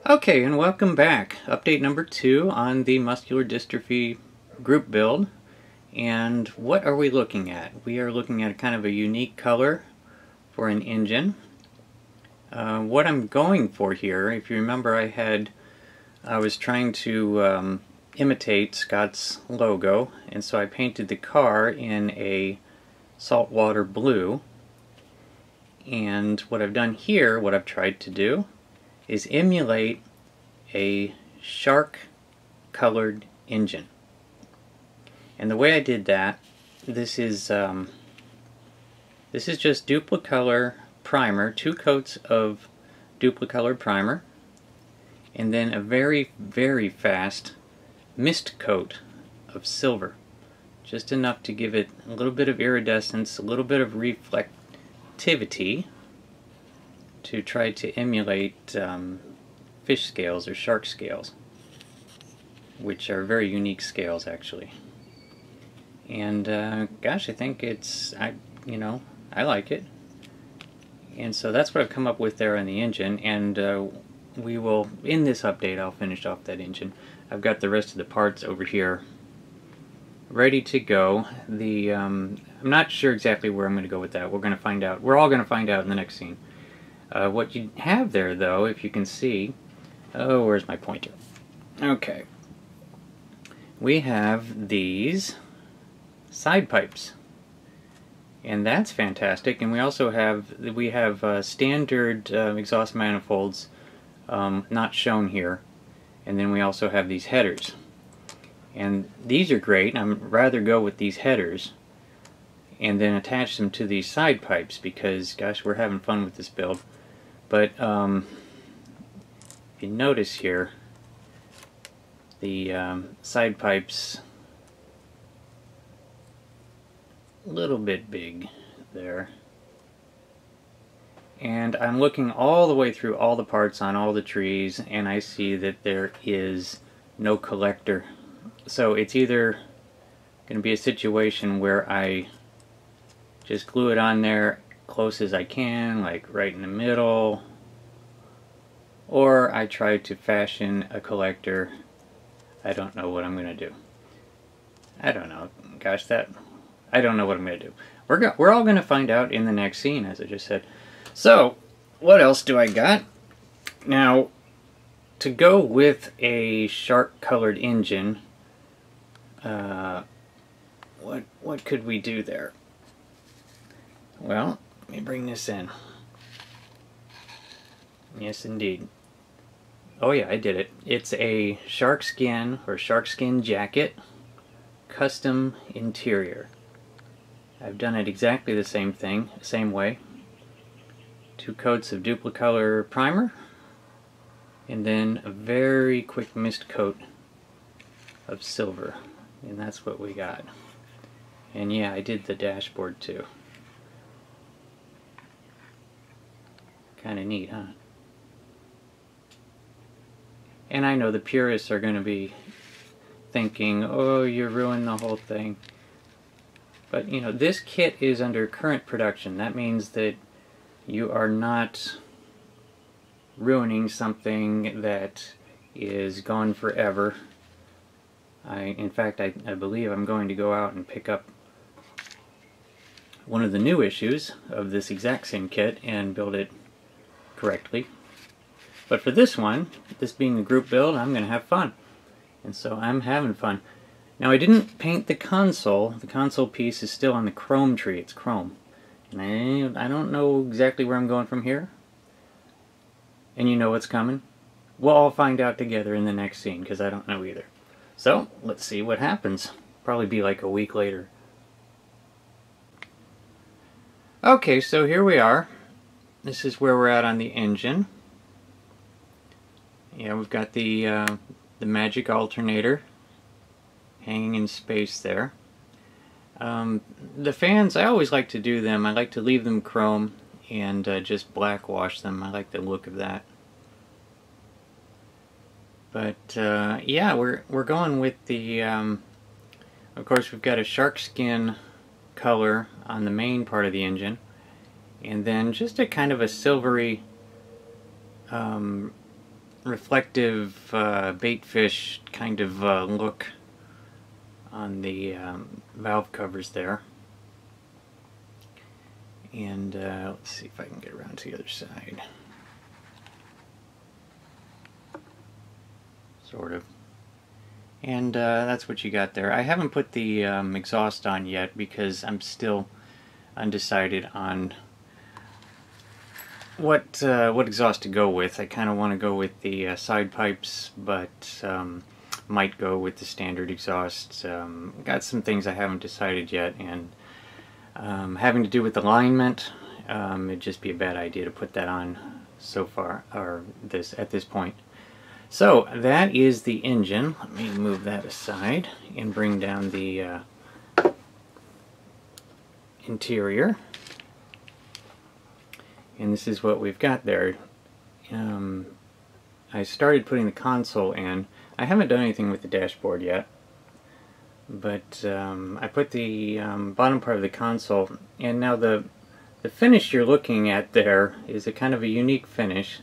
Okay, and welcome back. Update number 2 on the muscular dystrophy group build. And what are we looking at? We are looking at kind of a unique color for an engine. What I'm going for here, if you remember, I was trying to imitate Scott's logo, and so I painted the car in a saltwater blue. And what I've done here, what I've tried to do, is emulate a shark colored engine. And the way I did that, this is just Duplicolor primer, 2 coats of Duplicolor primer, and then a very, very fast mist coat of silver. Just enough to give it a little bit of iridescence, a little bit of reflectivity, to try to emulate fish scales or shark scales, which are very unique scales actually. And gosh, I think I like it. And so that's what I've come up with there on the engine, and we will, in this update, I'll finish off that engine. I've got the rest of the parts over here ready to go. I'm not sure exactly where I'm going to go with that. We're going to find out. We're all going to find out in the next scene. What you have there, though, if you can see... Oh, where's my pointer? Okay. We have these side pipes. And that's fantastic. And we also have standard exhaust manifolds, not shown here. And then we also have these headers. And these are great. I'd rather go with these headers and then attach them to these side pipes because, gosh, we're having fun with this build. But if you notice here, the side pipes a little bit big there. And I'm looking all the way through all the parts on all the trees, and I see that there is no collector. So it's either going to be a situation where I just glue it on there close as I can, like right in the middle, or I try to fashion a collector. I don't know what I'm going to do. I don't know. Gosh, I don't know what I'm going to do. We're all going to find out in the next scene, as I just said. So, what else do I got? Now, to go with a shark-colored engine, what could we do there? Well, let me bring this in. Yes, indeed. Oh yeah, I did it. It's a shark skin or shark skin jacket, custom interior. I've done it exactly the same thing, same way. 2 coats of Duplicolor primer, and then a very quick mist coat of silver. And that's what we got. And yeah, I did the dashboard too. Kind of neat, huh? And I know the purists are going to be thinking, oh, you ruined the whole thing. But, you know, this kit is under current production. That means that you are not ruining something that is gone forever. In fact, I believe I'm going to go out and pick up one of the new issues of this exact same kit and build it correctly. But for this one, this being a group build, I'm going to have fun. And so I'm having fun. Now, I didn't paint the console. The console piece is still on the chrome tree. It's chrome. And I don't know exactly where I'm going from here. And you know what's coming? We'll all find out together in the next scene, because I don't know either. So, let's see what happens. Probably be like a week later. Okay, so here we are. This is where we're at on the engine. Yeah, we've got the magic alternator hanging in space there. The fans, I always like to do them. I like to leave them chrome and just black wash them. I like the look of that. But yeah, we're going with the. Of course, we've got a shark skin color on the main part of the engine, and then just a kind of a silvery reflective bait fish kind of look on the valve covers there. And let's see if I can get around to the other side. Sort of. And that's what you got there. I haven't put the exhaust on yet because I'm still undecided on what exhaust to go with. I kind of want to go with the side pipes, but might go with the standard exhaust. Got some things I haven't decided yet, and having to do with alignment, it'd just be a bad idea to put that on so far, or at this point. So that is the engine. Let me move that aside and bring down the interior. And this is what we've got there. I started putting the console in. I haven't done anything with the dashboard yet, but I put the bottom part of the console, and now the finish you're looking at there is a kind of a unique finish,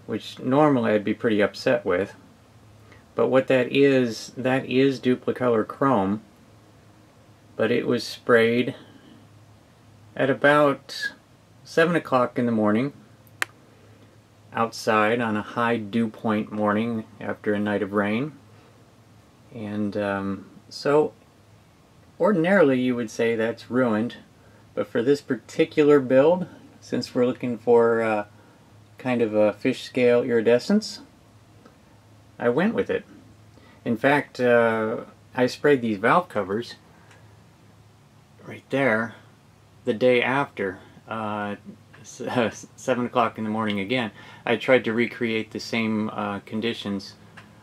which normally I'd be pretty upset with. But what that is duplicolor chrome, but it was sprayed at about 7 o'clock in the morning outside on a high dew point morning after a night of rain. And so ordinarily you would say that's ruined, but for this particular build, since we're looking for kind of a fish scale iridescence, I went with it. In fact, I sprayed these valve covers right there the day after, 7 o'clock in the morning again. I tried to recreate the same conditions,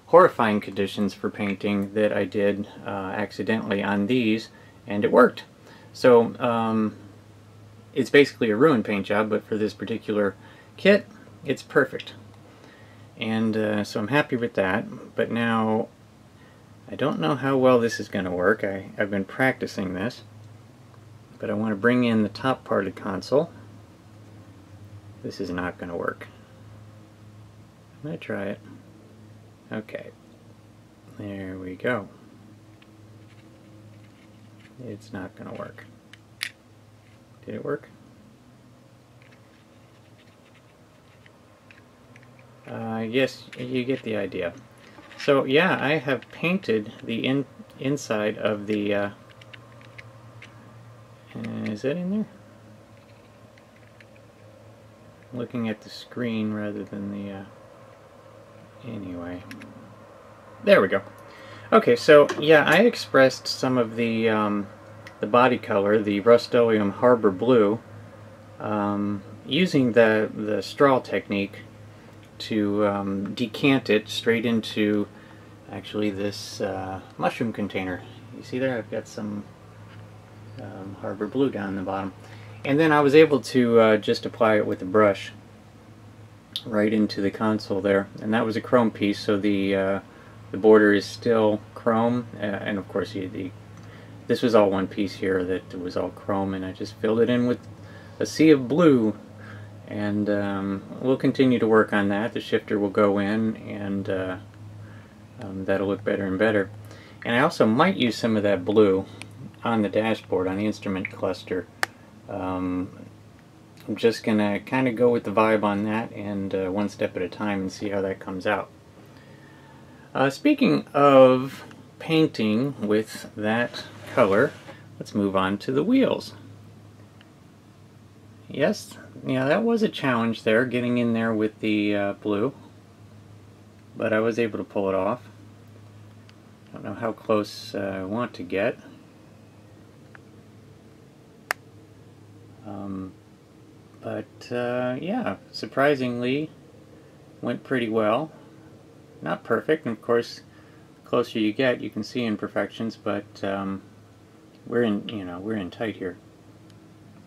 horrifying conditions for painting that I did accidentally on these, and it worked. So it's basically a ruined paint job, but for this particular kit, it's perfect. And so I'm happy with that. But now I don't know how well this is going to work. I've been practicing this, but I want to bring in the top part of the console. This is not going to work. I'm going to try it. Okay, there we go. It's not going to work. Did it work? Yes, you get the idea. So yeah, I have painted the inside of the is that in there? Looking at the screen rather than the anyway, there we go. Okay, so yeah, I expressed some of the body color, the Rust-Oleum Harbor Blue, using the straw technique to decant it straight into actually this mushroom container. You see there, I've got some Harbor Blue down the bottom. And then I was able to just apply it with a brush right into the console there. And that was a chrome piece, so the border is still chrome. And of course, this was all one piece here that was all chrome, and I just filled it in with a sea of blue. And we'll continue to work on that. The shifter will go in, and that'll look better and better. And I also might use some of that blue on the dashboard, on the instrument cluster. I'm just going to kind of go with the vibe on that, and one step at a time, and see how that comes out. Speaking of painting with that color, let's move on to the wheels. Yes, yeah, that was a challenge there, getting in there with the blue, but I was able to pull it off. I don't know how close I want to get. Yeah, surprisingly went pretty well. Not perfect, and of course, the closer you get, you can see imperfections, but we're in tight here.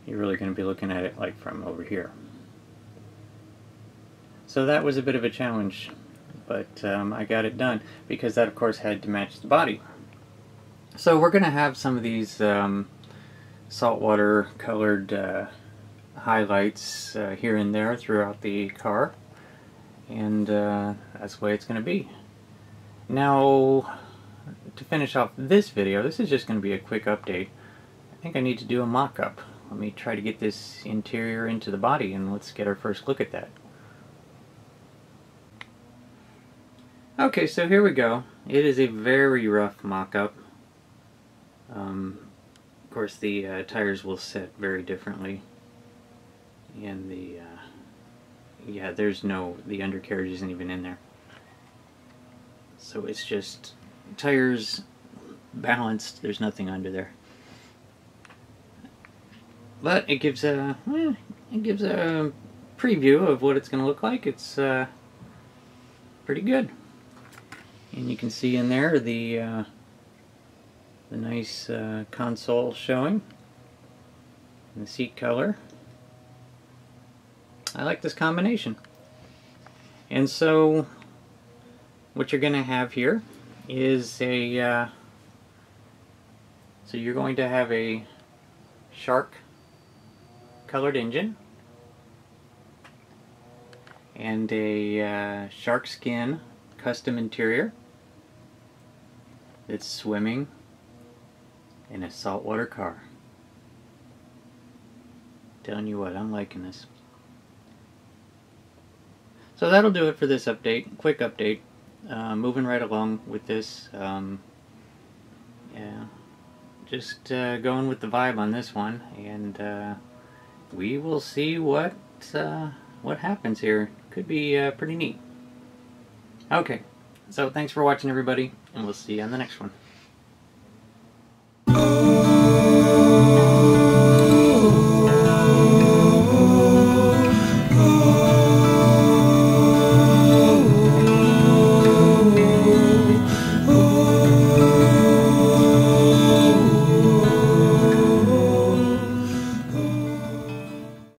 You're really going to be looking at it like from over here. So that was a bit of a challenge, but I got it done, because that of course had to match the body. So we're going to have some of these saltwater colored highlights here and there throughout the car, and that's the way it's going to be. Now, to finish off this video, this is just going to be a quick update. I think I need to do a mock-up. Let me try to get this interior into the body, and let's get our first look at that. Okay, so here we go. It is a very rough mock-up. Of course, the tires will set very differently, and yeah, the undercarriage isn't even in there. So it's just tires balanced. There's nothing under there. But it gives a preview of what it's going to look like. It's pretty good, and you can see in there the nice console showing, and the seat color. I like this combination. And so what you're going to have here is a so you're going to have a shark colored engine and a shark skin custom interior that's swimming in a saltwater car. Telling you what, I'm liking this. So that'll do it for this update, quick update. Moving right along with this. Yeah, just going with the vibe on this one, and we will see what happens here. Could be pretty neat. Okay, so thanks for watching, everybody, and we'll see you on the next one.